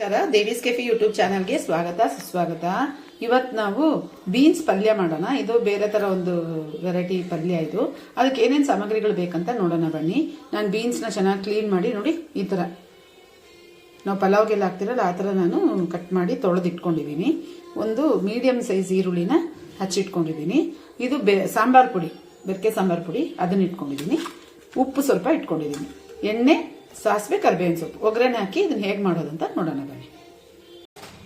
ನಮಸ್ಕಾರ, ದೇವೀಸ್ cafe YouTube ಚಾನಲ್ಗೆ ಸ್ವಾಗತ ಸುಸ್ವಾಗತ. ಇವತ್ತು ನಾವು ಬೀನ್ಸ್ ಪಲ್ಯ ಮಾಡೋಣ. ಇದು ಬೇರೆ ತರ ಒಂದು ವೆರೈಟಿ ಪಲ್ಯ. ಇದು ಅದಕ್ಕೆ ಏನೇನು ಸಾಮಗ್ರಿಗಳು ಬೇಕಂತ ನೋಡೋಣ ಬನ್ನಿ. ನಾನು ಬೀನ್ಸ್ನ ಚೆನ್ನಾಗಿ ಕ್ಲೀನ್ ಮಾಡಿ ನೋಡಿ, ಈ ತರ ನಾವು ಪಲಾವ್ಗೆಲ್ಲ ಹಾಕ್ತಿರಲ್ಲ ಆ ಥರ ನಾನು ಕಟ್ ಮಾಡಿ ತೊಳೆದಿಟ್ಕೊಂಡಿದ್ದೀನಿ. ಒಂದು ಮೀಡಿಯಂ ಸೈಜ್ ಈರುಳ್ಳಿನ ಹಚ್ಚಿಟ್ಕೊಂಡಿದ್ದೀನಿ. ಇದು ಸಾಂಬಾರ್ ಪುಡಿ, ಬೆರಕೆ ಸಾಂಬಾರ್ ಪುಡಿ, ಅದನ್ನ ಇಟ್ಕೊಂಡಿದ್ದೀನಿ. ಉಪ್ಪು ಸ್ವಲ್ಪ ಇಟ್ಕೊಂಡಿದ್ದೀನಿ. ಎಣ್ಣೆ, ಸಾಸಿವೆ, ಕರಿಬೇವಿನ ಸೊಪ್ಪು, ಒಗ್ಗರಣೆ ಹಾಕಿ ಇದನ್ನ ಹೇಗೆ ಮಾಡೋದಂತ ನೋಡೋಣ ಬನ್ನಿ.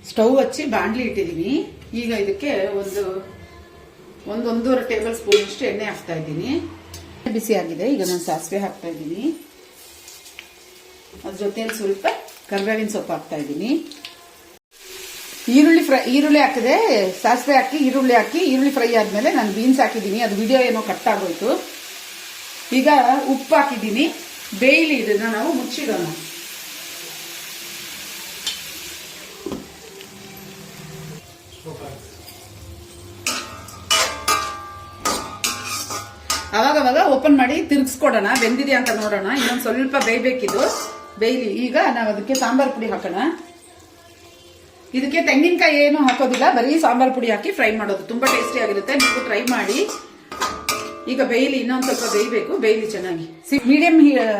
ಸ್ಟವ್ ಹಚ್ಚಿ ಬಾಣಲಿ ಇಟ್ಟಿದ್ದೀನಿ. ಈಗ ಇದಕ್ಕೆ ಒಂದೂವರೆ ಟೇಬಲ್ ಸ್ಪೂನ್ ಅಷ್ಟು ಎಣ್ಣೆ ಹಾಕ್ತಾ ಇದ್ದೀನಿ. ಬಿಸಿ ಆಗಿದೆ. ಈಗ ನಾನು ಸಾಸಿವೆ ಹಾಕ್ತಾ ಇದ್ದೀನಿ. ಅದ್ರ ಜೊತೆಯಲ್ಲಿ ಸ್ವಲ್ಪ ಕರಿಬೇವಿನ ಸೊಪ್ಪು ಹಾಕ್ತಾ ಇದ್ದೀನಿ. ಈರುಳ್ಳಿ ಹಾಕಿದೆ, ಸಾಸಿವೆ ಹಾಕಿ ಈರುಳ್ಳಿ ಫ್ರೈ ಆದ್ಮೇಲೆ ನಾನು ಬೀನ್ಸ್ ಹಾಕಿದ್ದೀನಿ. ಅದು ವಿಡಿಯೋ ಏನೋ ಕಟ್ ಆಗೋಯ್ತು. ಈಗ ಉಪ್ಪು ಹಾಕಿದ್ದೀನಿ. ಬೇಯ್ಲಿ, ಇದನ್ನ ನಾವು ಮುಚ್ಚಿಡೋಣ. ಅವಾಗ ಓಪನ್ ಮಾಡಿ ತಿರ್ಗಿಸ್ಕೊಡೋಣ, ಬೆಂದಿದೆ ಅಂತ ನೋಡೋಣ. ಇನ್ನೊಂದು ಸ್ವಲ್ಪ ಬೇಯ್ಬೇಕಿದು, ಬೇಯ್ಲಿ. ಈಗ ನಾವು ಅದಕ್ಕೆ ಸಾಂಬಾರ್ ಪುಡಿ ಹಾಕೋಣ. ಇದಕ್ಕೆ ತೆಂಗಿನಕಾಯಿ ಏನು ಹಾಕೋದಿಲ್ಲ, ಬರೀ ಸಾಂಬಾರ್ ಪುಡಿ ಹಾಕಿ ಫ್ರೈ ಮಾಡೋದು. ತುಂಬಾ ಟೇಸ್ಟಿ ಆಗಿರುತ್ತೆ, ನೀವು ಟ್ರೈ ಮಾಡಿ. ಈಗ ಬೇಯ್ಲಿ, ಇನ್ನೊಂದು ಸ್ವಲ್ಪ ಬೇಯಬೇಕು, ಬೇಯ್ಲಿ ಚೆನ್ನಾಗಿ. ಮೀಡಿಯಂ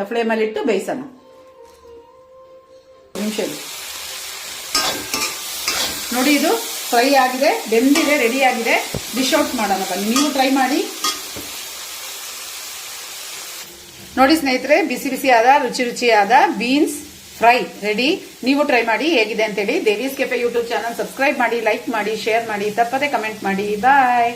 ಫ್ಲೇಮ್ ಅಲ್ಲಿ ಇಟ್ಟು ಬೇಯಿಸೋಣ. ನಿಮಿಷ ನೋಡಿ, ಇದು ಫ್ರೈ ಆಗಿದೆ, ಬೆಂದಿದೆ, ರೆಡಿ ಆಗಿದೆ. ಡಿಶ್ ಔಟ್ ಮಾಡೋಣ ಬನ್ನಿ. ನೀವು ಟ್ರೈ ಮಾಡಿ ನೋಡಿ ಸ್ನೇಹಿತರೆ. ಬಿಸಿ ಬಿಸಿಯಾದ ರುಚಿಯಾದ ಬೀನ್ಸ್ ಫ್ರೈ ರೆಡಿ. ನೀವು ಟ್ರೈ ಮಾಡಿ ಹೇಗಿದೆ ಅಂತೇಳಿ. ದೇವೀಸ್ ಕೆಫೆ ಯೂಟ್ಯೂಬ್ ಚಾನಲ್ ಸಬ್ಸ್ಕ್ರೈಬ್ ಮಾಡಿ, ಲೈಕ್ ಮಾಡಿ, ಶೇರ್ ಮಾಡಿ, ತಪ್ಪದೆ ಕಮೆಂಟ್ ಮಾಡಿ. ಬಾಯ್.